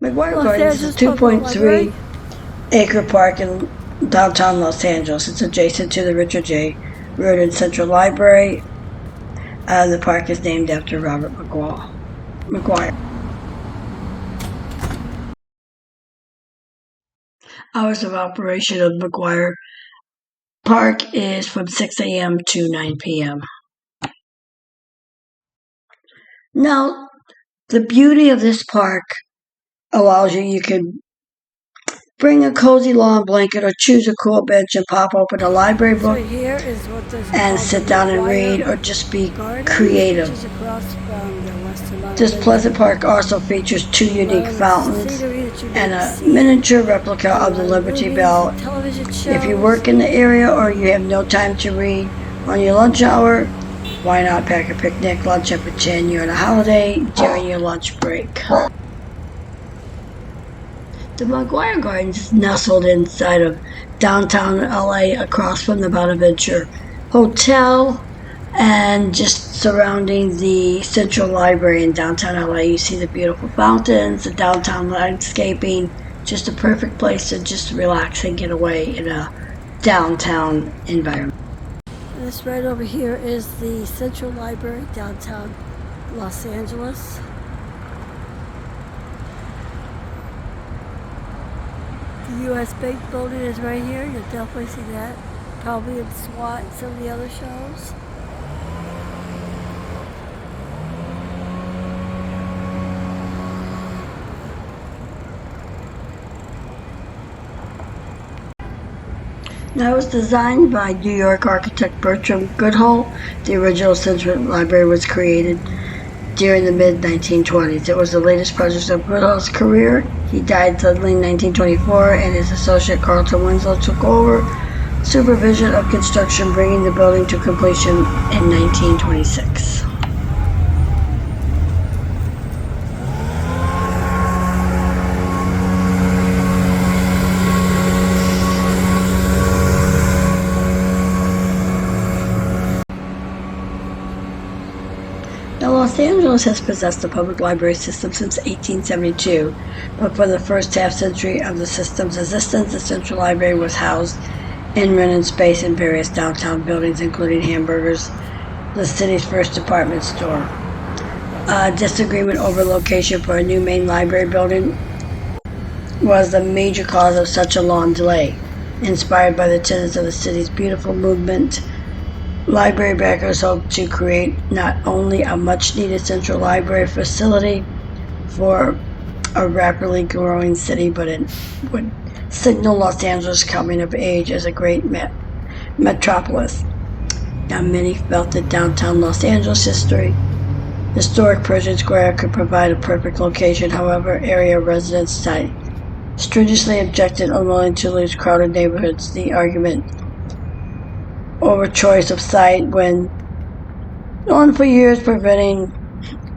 McGuire Los Gardens is a Angeles Public 2.3 acre park in downtown Los Angeles. It's adjacent to the Richard J. Riordan Central Library. The park is named after Robert McGuire. Hours of operation of McGuire Park is from 6 a.m. to 9 p.m. Now, the beauty of this park allows you can bring a cozy lawn blanket or choose a cool bench and pop open a library book and sit down and read or just be creative. This pleasant park also features 2 unique fountains and a miniature replica of the Liberty Bell. If you work in the area or you have no time to read on your lunch hour, why not pack a picnic lunch and pretend you're on a holiday during your lunch break? The McGuire Gardens is nestled inside of downtown LA across from the Bonaventure Hotel and just surrounding the Central Library in downtown LA. You see the beautiful fountains, the downtown landscaping, just a perfect place to just relax and get away in a downtown environment. This right over here is the Central Library, downtown Los Angeles. The U.S. Bank building is right here. You'll definitely see that. Probably in SWAT and some of the other shows. Now, it was designed by New York architect Bertram Goodhull. The original Central Library was created during the mid-1920s. It was the latest project of Goodhull's career. He died suddenly in 1924, and his associate Carlton Winslow took over supervision of construction, bringing the building to completion in 1926. Now, Los Angeles has possessed the public library system since 1872, but for the first half-century of the system's existence, the Central Library was housed in rented space in various downtown buildings, including Hamburger's, the city's first department store. A disagreement over location for a new main library building was the major cause of such a long delay. Inspired by the tenets of the city's beautiful movement, library backers hope to create not only a much-needed central library facility for a rapidly growing city, but it would signal Los Angeles' coming of age as a great metropolis. Now, many felt that downtown Los Angeles historic Pershing Square could provide a perfect location. However, area residents stringently objected, unwilling to lose crowded neighborhoods. The argument over choice of site went on for years, preventing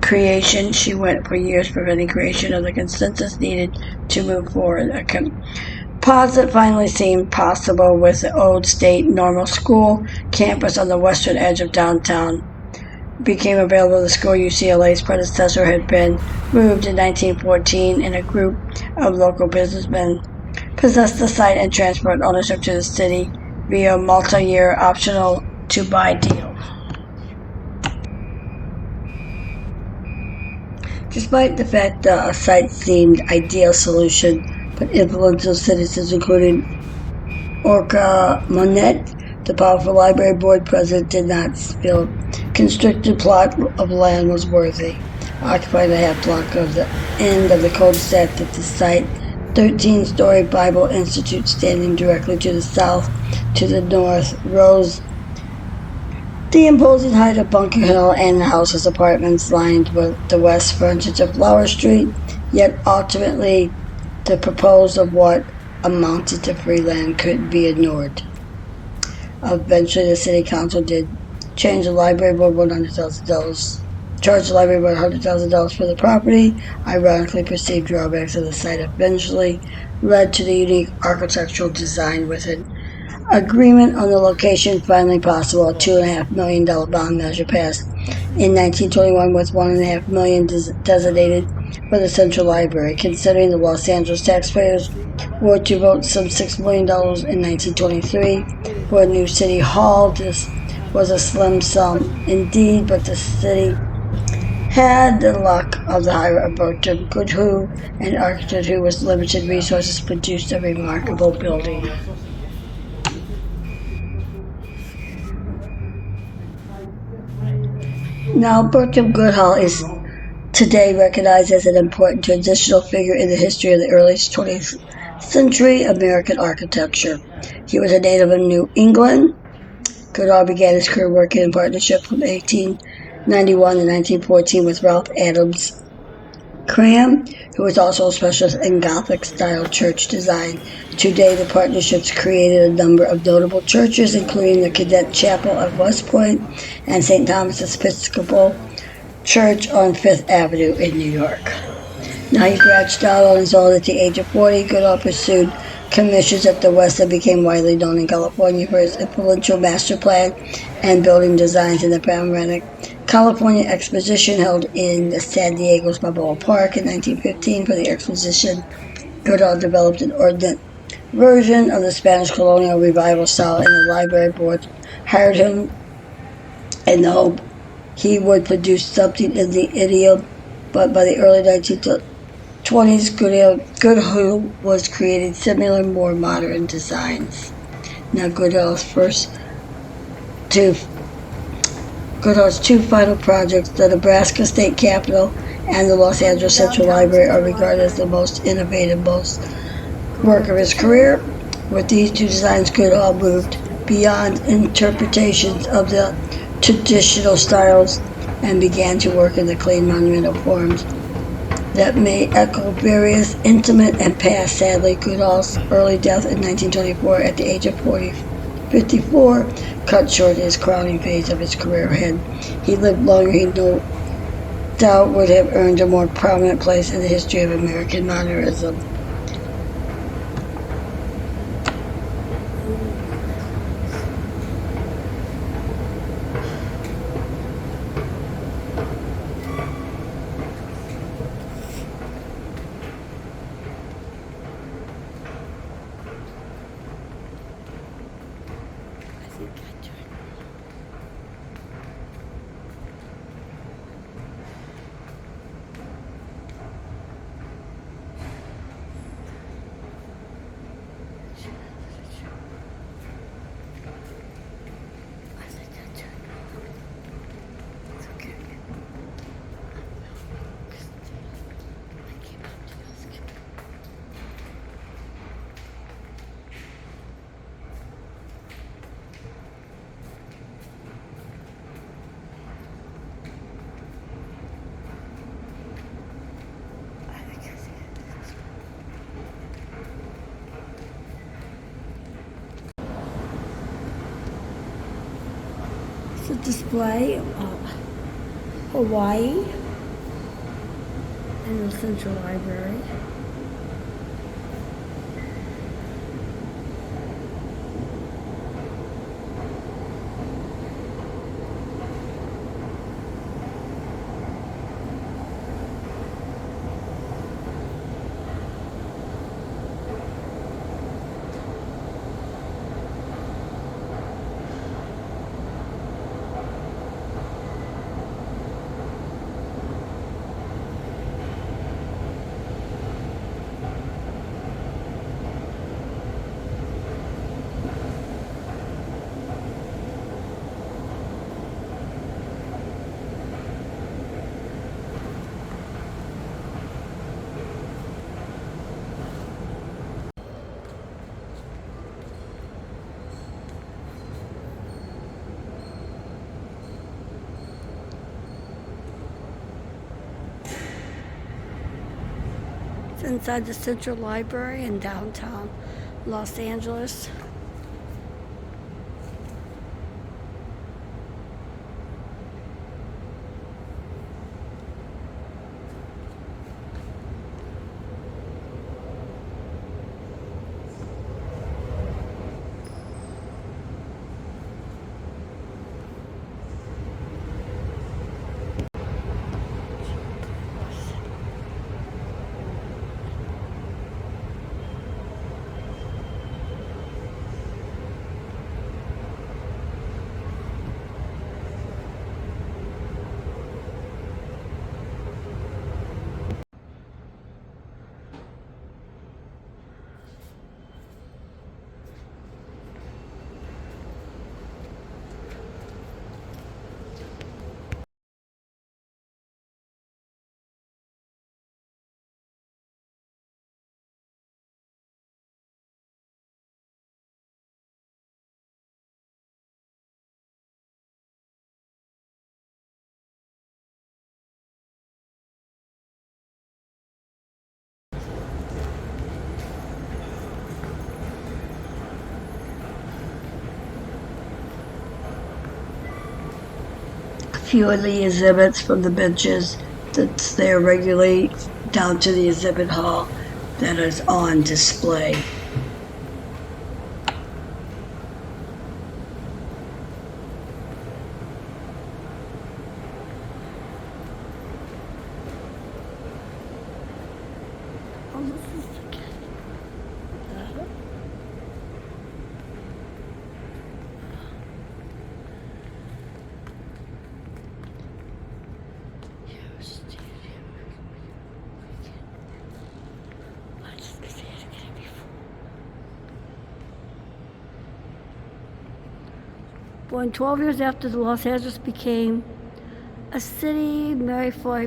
creation of the consensus needed to move forward. A composite finally seemed possible with the old State Normal School campus on the western edge of downtown became available. The school, UCLA's predecessor, had been moved in 1914, and a group of local businessmen possessed the site and transferred ownership to the city via a multi-year optional to-buy deal. Despite the fact that a site seemed ideal solution, but influential citizens, including Orca Monette, the powerful library board president, did not feel constricted plot of land was worthy. Occupying a half block of the end of the cul-de-sac at the site, 13-story Bible Institute standing directly to the south. To the north rose the imposing height of Bunker Hill and the houses apartments lined with the west frontage of Flower Street, yet ultimately the proposal of what amounted to free land could be ignored. Eventually the city council did change the library board $100,000, charged the library board $100,000 for the property. Ironically, perceived drawbacks of the site eventually led to the unique architectural design with an agreement on the location finally possible. A $2.5 million bond measure passed in 1921 with $1.5 million designated for the Central Library. Considering the Los Angeles taxpayers were to vote some $6 million in 1923 for a new city hall, this was a slim sum indeed, but the city had the luck of the hire of Bertram Goodhue, an architect who, with limited resources, produced a remarkable building. Now, Bertram Goodhue is today recognized as an important transitional figure in the history of the early 20th century American architecture. He was a native of New England. Goodhue began his career working in partnership from 1891 to 1914 with Ralph Adams Cram, who was also a specialist in Gothic-style church design. Today, the partnerships created a number of notable churches, including the Cadet Chapel of West Point and St. Thomas Episcopal Church on Fifth Avenue in New York. Now he branched out on his own at the age of 40. Goodhue pursued commissions at the West and became widely known in California for his influential master plan and building designs in the Panoramic California Exposition held in San Diego's Balboa Park in 1915. For the exposition, Goodhue developed an ordnate version of the Spanish colonial revival style, and the library board hired him in the hope he would produce something in the idiom. But by the early 1920s, Goodhue was creating similar, more modern designs. Now, Goodhue's two final projects, the Nebraska State Capitol and the Los Angeles Central Library, are regarded as the most innovative work of his career. With these two designs, Goodhue moved beyond interpretations of the traditional styles and began to work in the clean monumental forms that may echo various intimate and past. Sadly, Goodhue's early death in 1924 at the age of 54 cut short his crowning phase of his career. Had he lived longer, he no doubt would have earned a more prominent place in the history of American modernism. It's a display of Hawaii and the Central Library. It's inside the Central Library in downtown Los Angeles. few of the exhibits from the benches that's there regularly down to the exhibit hall that is on display. Oh, this is the Born 12 years after the Los Angeles became a city, Mary Foy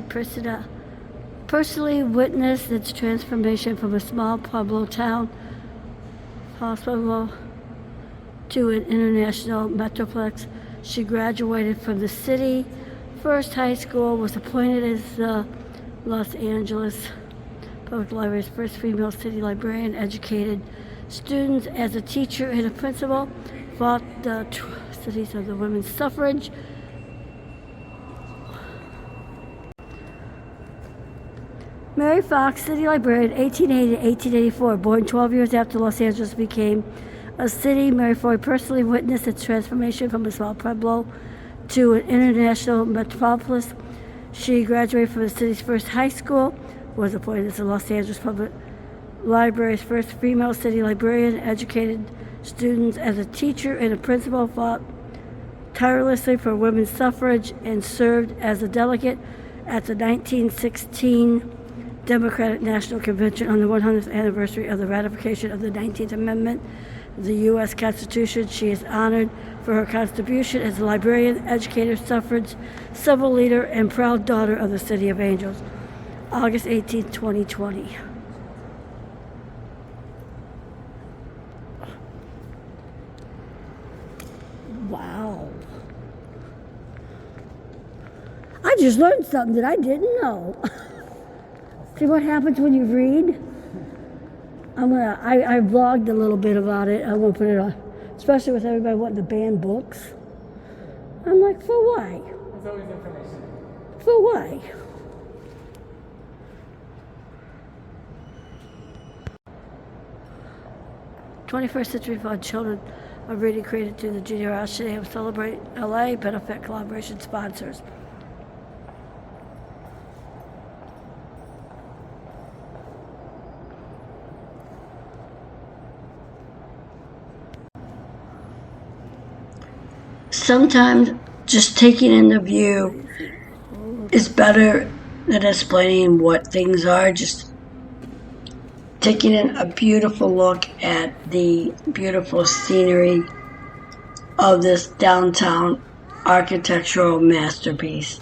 personally witnessed its transformation from a small Pueblo town hospital to an international metroplex. She graduated from the city First High School, was appointed as the Los Angeles Public Library's first female city librarian, educated students as a teacher and a principal, fought the atrocities of the women's suffrage. Mary Fox, city librarian, 1880 to 1884, born 12 years after Los Angeles became a city. Mary Foy personally witnessed its transformation from a small pueblo to an international metropolis. She graduated from the city's first high school, was appointed as the Los Angeles Public Library's first female city librarian, educated students as a teacher and a principal, fought tirelessly for women's suffrage, and served as a delegate at the 1916 Democratic National Convention on the 100th anniversary of the ratification of the 19th Amendment of the U.S. Constitution. She is honored for her contribution as a librarian, educator, suffrage, civil leader, and proud daughter of the City of Angels. August 18, 2020. Wow. I just learned something that I didn't know. See what happens when you read? I vlogged a little bit about it. I'm gonna put it on, especially with everybody wanting to ban books. I'm like, for why? There's always information. For why? '21st Century Fund Children are reading created through the generosity of Celebrate LA benefit collaboration sponsors. Sometimes just taking in the view is better than explaining what things are. Just taking in a beautiful look at the beautiful scenery of this downtown architectural masterpiece.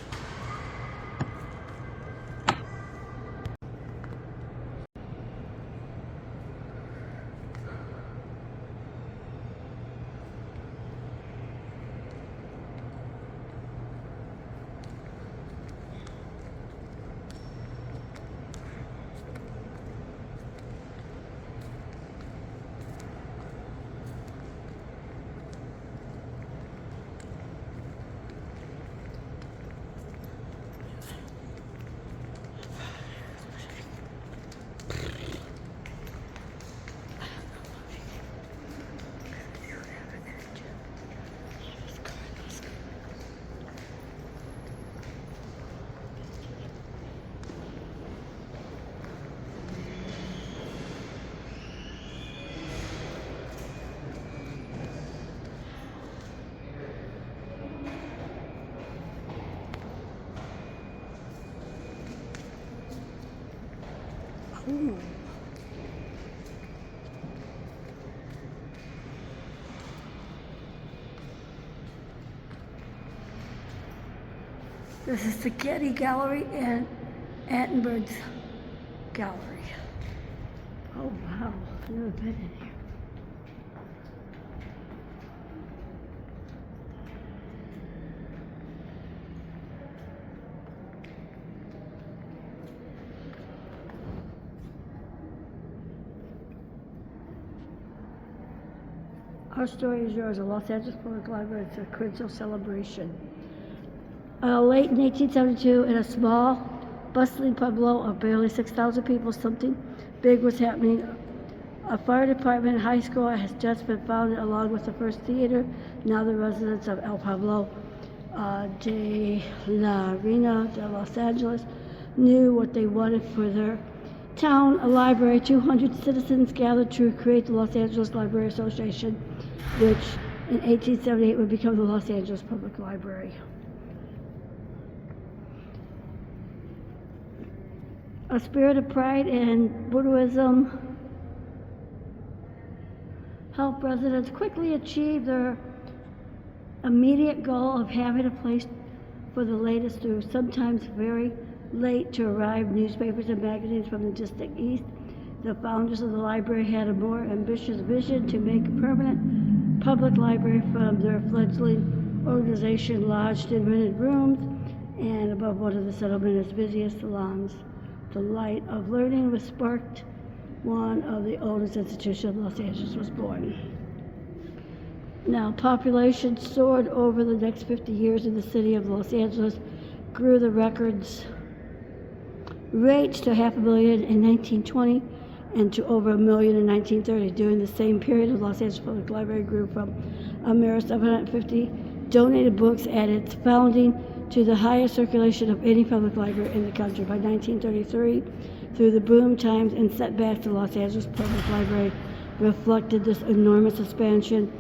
This is the Getty Gallery and Attenborough's Gallery. Oh wow, I've never been in here. Our Story is Yours, a Los Angeles Public Library. It's a quintuple celebration. Late in 1872, in a small, bustling pueblo of barely 6,000 people, something big was happening. A fire department and high school has just been founded, along with the first theater. Now the residents of El Pueblo de la Reina de Los Angeles knew what they wanted for their town, a library. 200 citizens gathered to create the Los Angeles Library Association, which in 1878 would become the Los Angeles Public Library. A spirit of pride and Buddhism helped residents quickly achieve their immediate goal of having a place for the latest through sometimes very late to arrive newspapers and magazines from the distant east. The founders of the library had a more ambitious vision to make a permanent public library from their fledgling organization lodged in rented rooms and above one of the settlement's busiest salons. The light of learning was sparked. One of the oldest institutions of Los Angeles was born. Now, population soared over the next 50 years in the city of Los Angeles, grew the records rates to 500,000 in 1920 and to over 1 million in 1930. During the same period, the Los Angeles Public Library grew from a mere 750 donated books at its founding to the highest circulation of any public library in the country. By 1933, through the boom times and setbacks, the Los Angeles Public Library reflected this enormous expansion,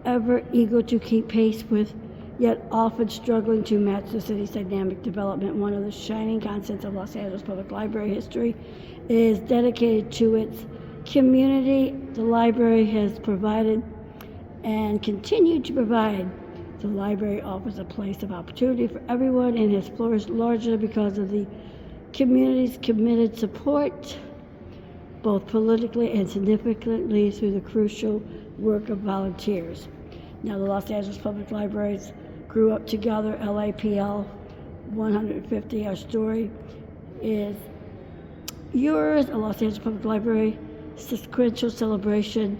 ever eager to keep pace with, yet often struggling to match the city's dynamic development. One of the shining constants of Los Angeles Public Library history is dedicated to its community. The library has provided and continued to provide. The library offers a place of opportunity for everyone and has flourished largely because of the community's committed support, both politically and significantly through the crucial work of volunteers. Now, the Los Angeles Public Libraries grew up together. LAPL 150, our story is yours. A Los Angeles Public Library sequential celebration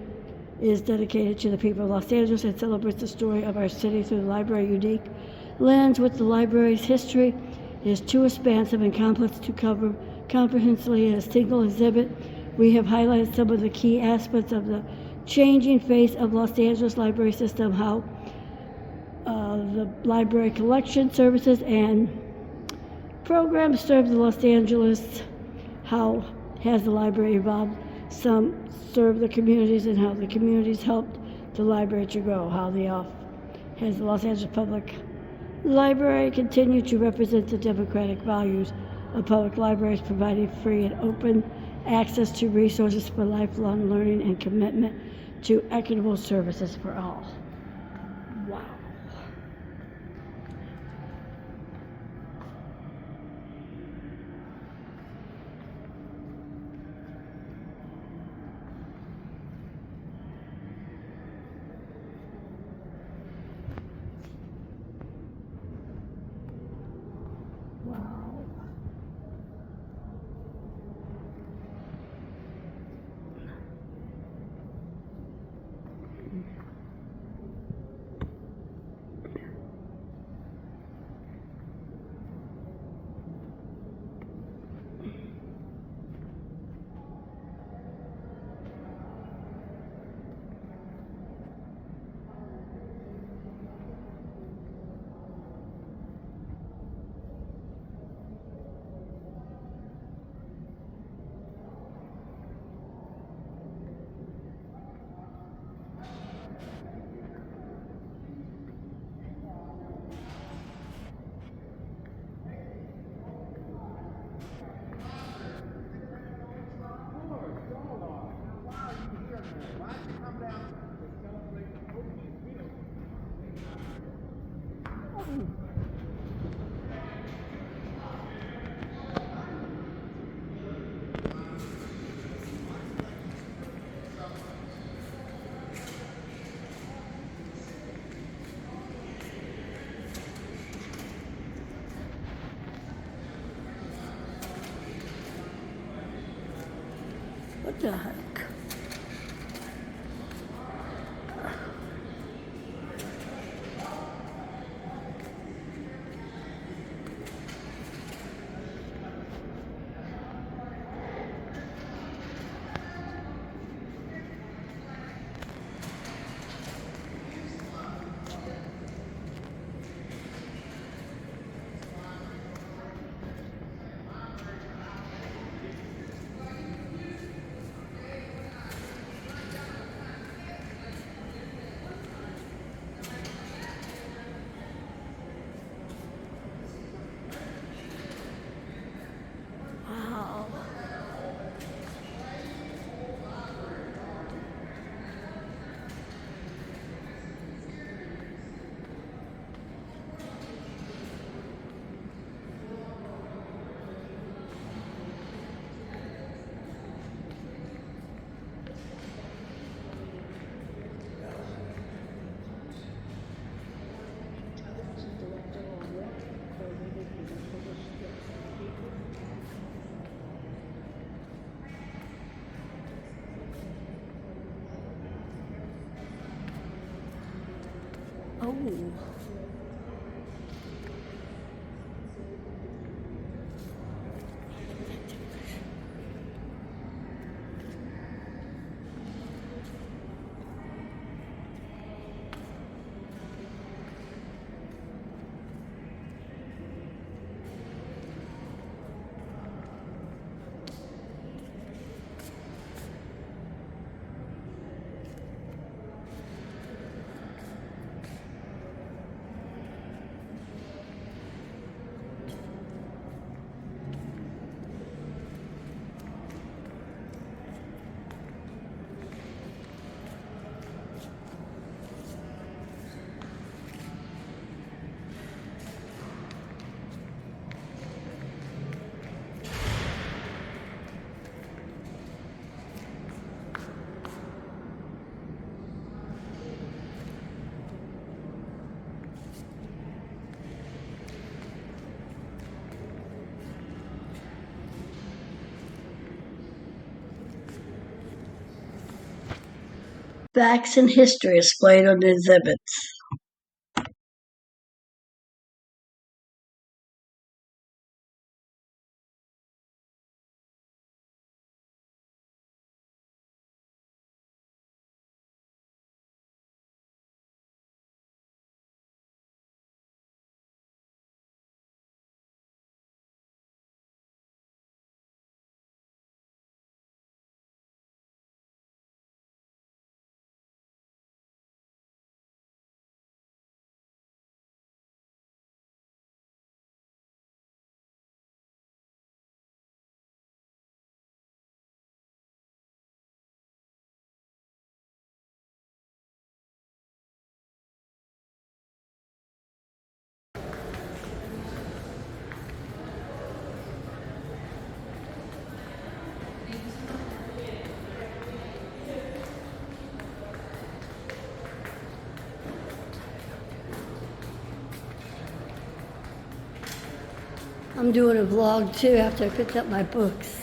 is dedicated to the people of Los Angeles and celebrates the story of our city through the library's unique lens. With the library's history is too expansive and complex to cover comprehensively in a single exhibit. We have highlighted some of the key aspects of the changing face of Los Angeles library system, how the library collection services and programs serve the Los Angeles, how has the library evolved, some serve the communities, and how the communities helped the library to grow, how has the Los Angeles Public Library continued to represent the democratic values of public libraries, providing free and open access to resources for lifelong learning and commitment to equitable services for all. Wow. What the heck? Oh. Facts and history explained on the exhibits. I'm doing a vlog too after I picked up my books.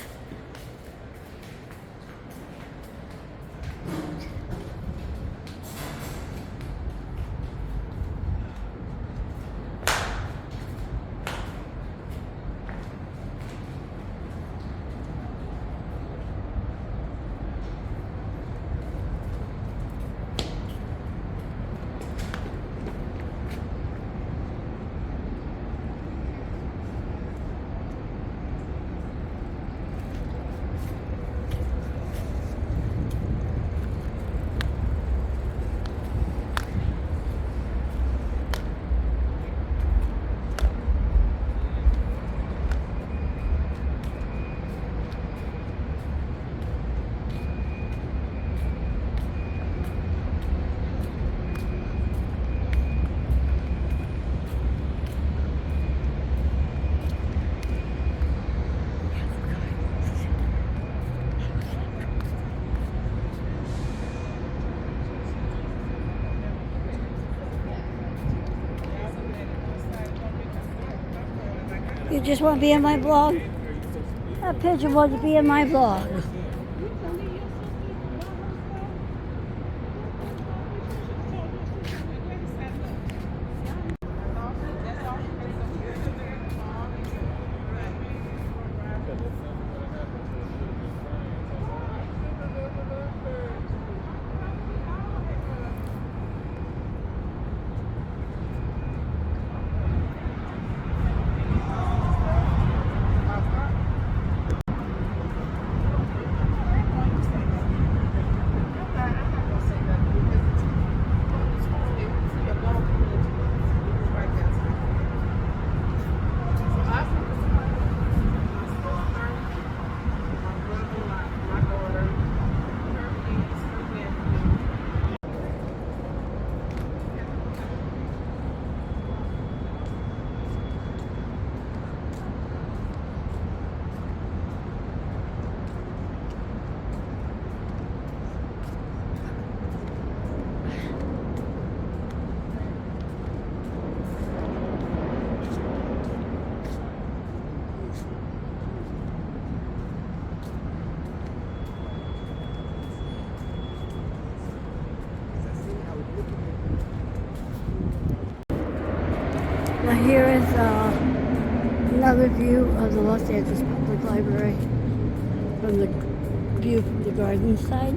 You just want to be in my vlog? That pigeon wanted to be in my vlog. Here is another view of the Los Angeles Public Library from the view from the garden side.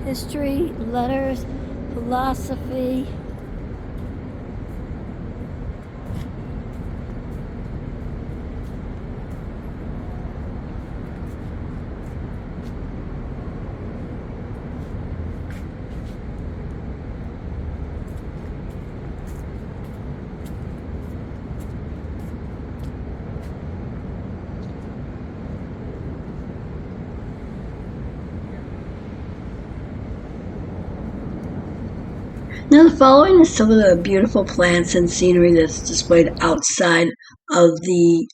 History, letters, philosophy. Now the following is some of the beautiful plants and scenery that's displayed outside of the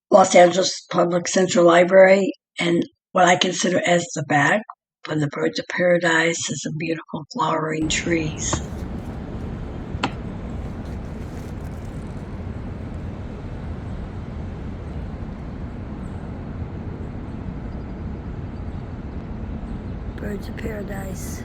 Los Angeles Public Central Library, and what I consider as the back from the Birds of Paradise is some beautiful flowering trees. Birds of Paradise.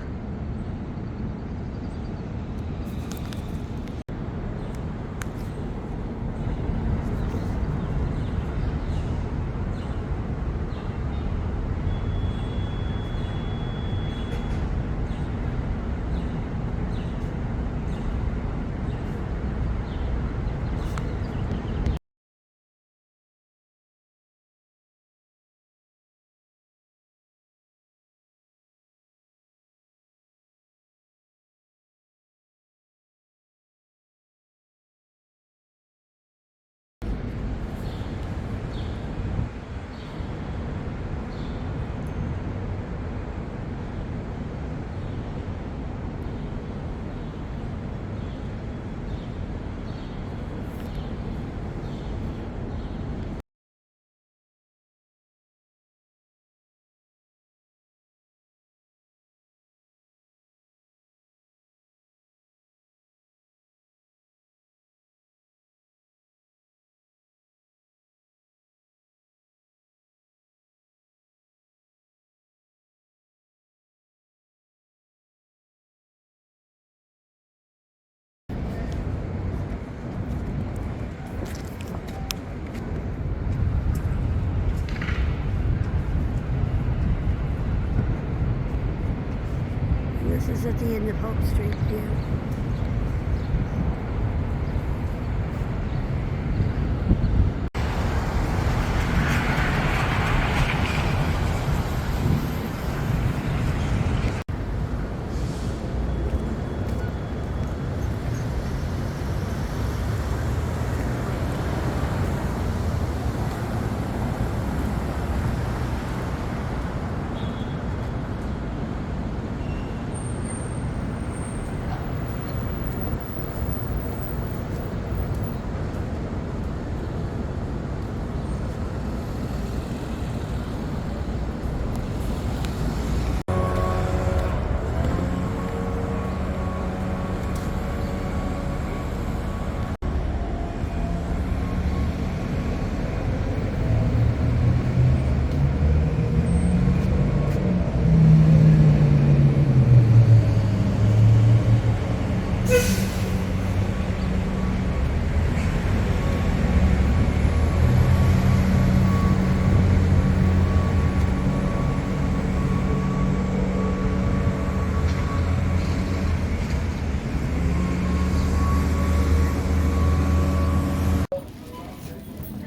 This is at the end of Hope Street view.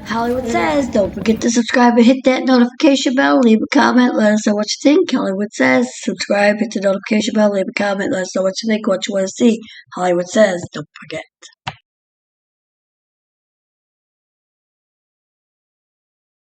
Hollywood Says, don't forget to subscribe and hit that notification bell. Leave a comment, let us know what you think. Hollywood Says, subscribe, hit the notification bell, leave a comment, let us know what you think, what you want to see. Hollywood Says, don't forget.